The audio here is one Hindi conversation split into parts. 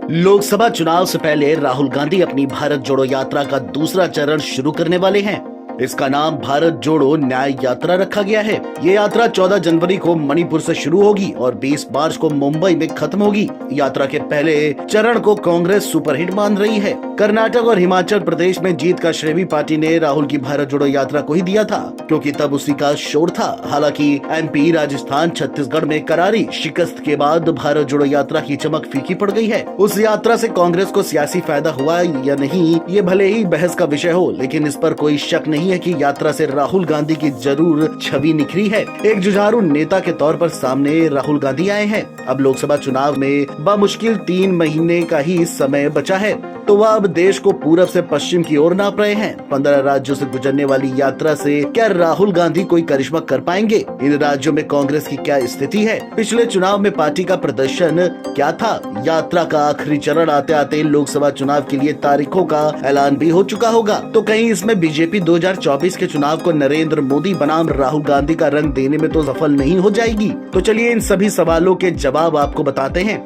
लोकसभा चुनाव से पहले राहुल गांधी अपनी भारत जोड़ो यात्रा का दूसरा चरण शुरू करने वाले हैं। इसका नाम भारत जोड़ो न्याय यात्रा रखा गया है। ये यात्रा 14 जनवरी को मणिपुर से शुरू होगी और 20 मार्च को मुंबई में खत्म होगी। यात्रा के पहले चरण को कांग्रेस सुपरहिट मान रही है। कर्नाटक और हिमाचल प्रदेश में जीत का श्रेय भी पार्टी ने राहुल की भारत जोड़ो यात्रा को ही दिया था, क्योंकि तब उसी का शोर था। हालांकि एमपी, राजस्थान, छत्तीसगढ़ में करारी शिकस्त के बाद भारत जोड़ो यात्रा की चमक फीकी पड़ गई है। उस यात्रा से कांग्रेस को सियासी फायदा हुआ या नहीं, ये भले ही बहस का विषय हो, लेकिन इस पर कोई शक नहीं है कि यात्रा से राहुल गांधी की जरूर छवि निखरी है। एक जुझारू नेता के तौर पर सामने राहुल गांधी आए हैं। अब लोकसभा चुनाव में बमुश्किल 3 महीने का ही समय बचा है, तो वह अब देश को पूरब से पश्चिम की ओर नाप रहे हैं। 15 राज्यों से गुजरने वाली यात्रा से क्या राहुल गांधी कोई करिश्मा कर पाएंगे? इन राज्यों में कांग्रेस की क्या स्थिति है? पिछले चुनाव में पार्टी का प्रदर्शन क्या था? यात्रा का आखिरी चरण आते आते लोकसभा चुनाव के लिए तारीखों का ऐलान भी हो चुका होगा, तो कहीं इसमें बीजेपी 2024 के चुनाव को नरेंद्र मोदी बनाम राहुल गांधी का रंग देने में तो सफल नहीं हो जाएगी? तो चलिए इन सभी सवालों के जवाब आपको बताते हैं।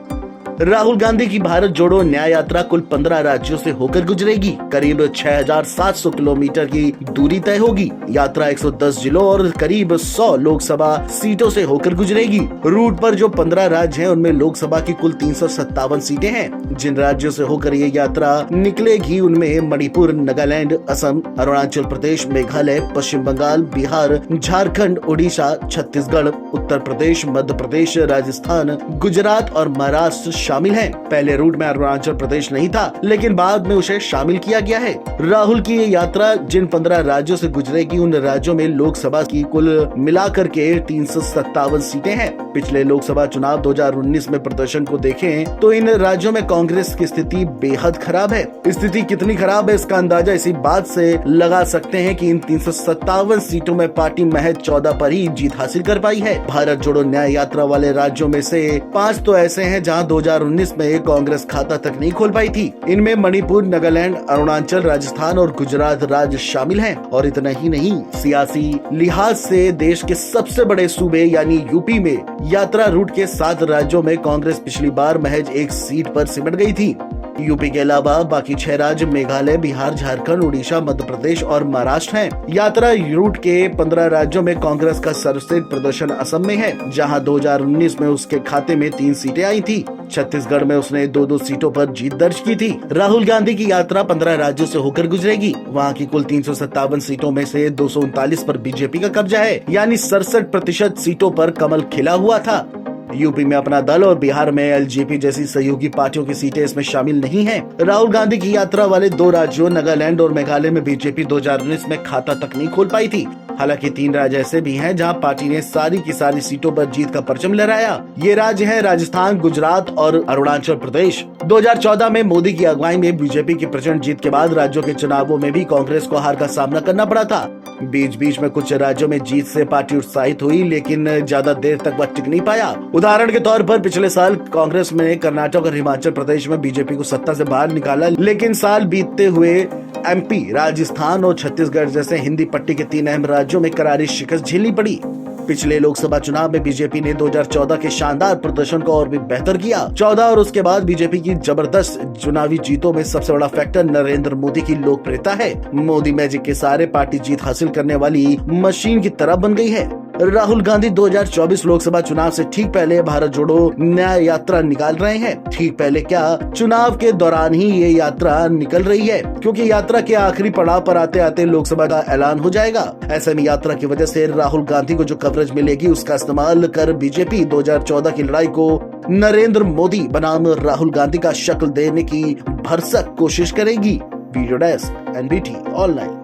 राहुल गांधी की भारत जोड़ो न्याय यात्रा कुल 15 राज्यों से होकर गुजरेगी। करीब 6700 किलोमीटर की दूरी तय होगी। यात्रा 110 जिलों और करीब 100 लोकसभा सीटों से होकर गुजरेगी। रूट पर जो 15 राज्य हैं, उनमें लोकसभा की कुल 357 सीटें हैं। जिन राज्यों से होकर ये यात्रा निकलेगी उनमें मणिपुर, नागालैंड, असम, अरुणाचल प्रदेश, मेघालय, पश्चिम बंगाल, बिहार, झारखंड, उड़ीसा, छत्तीसगढ़, उत्तर प्रदेश, मध्य प्रदेश, राजस्थान, गुजरात और महाराष्ट्र शामिल हैं। पहले रूट में अरुणाचल प्रदेश नहीं था, लेकिन बाद में उसे शामिल किया गया है। राहुल की ये यात्रा जिन 15 राज्यों से गुजरेगी, उन राज्यों में लोकसभा की कुल मिलाकर के 357 सीटें हैं। पिछले लोकसभा चुनाव 2019 में प्रदर्शन को देखें तो इन राज्यों में कांग्रेस की स्थिति बेहद खराब है। स्थिति कितनी खराब है इसका अंदाजा इसी बात से लगा सकते हैं कि इन 357 सीटों में पार्टी महज 14 पर ही जीत हासिल कर पाई है। भारत जोड़ो न्याय यात्रा वाले राज्यों में से 5 तो ऐसे हैं जहां 2019 में कांग्रेस खाता तक नहीं खोल पाई थी। इनमें मणिपुर, नागालैंड, अरुणाचल, राजस्थान और गुजरात राज्य शामिल हैं। और इतना ही नहीं, सियासी लिहाज से देश के सबसे बड़े सूबे यानी यूपी में यात्रा रूट के 7 राज्यों में कांग्रेस पिछली बार महज 1 सीट पर सिमट गई थी। यूपी के अलावा बाकी 6 राज्य मेघालय, बिहार, झारखंड, उड़ीसा, मध्य प्रदेश और महाराष्ट्र हैं। यात्रा रूट के 15 राज्यों में कांग्रेस का सर्वश्रेष्ठ प्रदर्शन असम में है, जहां 2019 में उसके खाते में 3 सीटें आई थी। छत्तीसगढ़ में उसने 2-2 सीटों पर जीत दर्ज की थी। राहुल गांधी की यात्रा 15 राज्यों से होकर गुजरेगी। वहां की कुल 357 सीटों में से 239 पर बीजेपी का कब्जा है, यानी 67% सीटों पर कमल खिला हुआ था। यूपी में अपना दल और बिहार में एलजेपी जैसी सहयोगी पार्टियों की सीटें इसमें शामिल नहीं हैं। राहुल गांधी की यात्रा वाले 2 राज्यों नागालैंड और मेघालय में बीजेपी 2019 में खाता तक नहीं खोल पाई थी। हालांकि 3 राज्य ऐसे भी हैं जहां पार्टी ने सारी की सारी सीटों पर जीत का परचम लहराया। ये राज्य हैं राजस्थान, गुजरात और अरुणाचल प्रदेश। 2014 में मोदी की अगुवाई में बीजेपी की प्रचंड जीत के बाद राज्यों के चुनावों में भी कांग्रेस को हार का सामना करना पड़ा था। बीच बीच में कुछ राज्यों में जीत से पार्टी उत्साहित हुई, लेकिन ज्यादा देर तक वह टिक नहीं पाया। उदाहरण के तौर पर पिछले साल कांग्रेस ने कर्नाटक और हिमाचल प्रदेश में बीजेपी को सत्ता से बाहर निकाला, लेकिन साल बीतते हुए एमपी, राजस्थान और छत्तीसगढ़ जैसे हिंदी पट्टी के 3 अहम राज्यों में करारी शिकस्त झेलनी पड़ी। पिछले लोकसभा चुनाव में बीजेपी ने 2014 के शानदार प्रदर्शन को और भी बेहतर किया। 14 और उसके बाद बीजेपी की जबरदस्त चुनावी जीतों में सबसे बड़ा फैक्टर नरेंद्र मोदी की लोकप्रियता है। मोदी मैजिक के सहारे पार्टी जीत हासिल करने वाली मशीन की तरह बन गई है। राहुल गांधी 2024 लोकसभा चुनाव से ठीक पहले भारत जोड़ो न्याय यात्रा निकाल रहे हैं। ठीक पहले क्या, चुनाव के दौरान ही ये यात्रा निकल रही है, क्योंकि यात्रा के आखिरी पड़ाव पर आते आते लोकसभा का ऐलान हो जाएगा। ऐसे में यात्रा की वजह से राहुल गांधी को जो कवरेज मिलेगी, उसका इस्तेमाल कर बीजेपी 2014 की लड़ाई को नरेंद्र मोदी बनाम राहुल गांधी का शक्ल देने की भरसक कोशिश करेगी। Video desk, NBT online.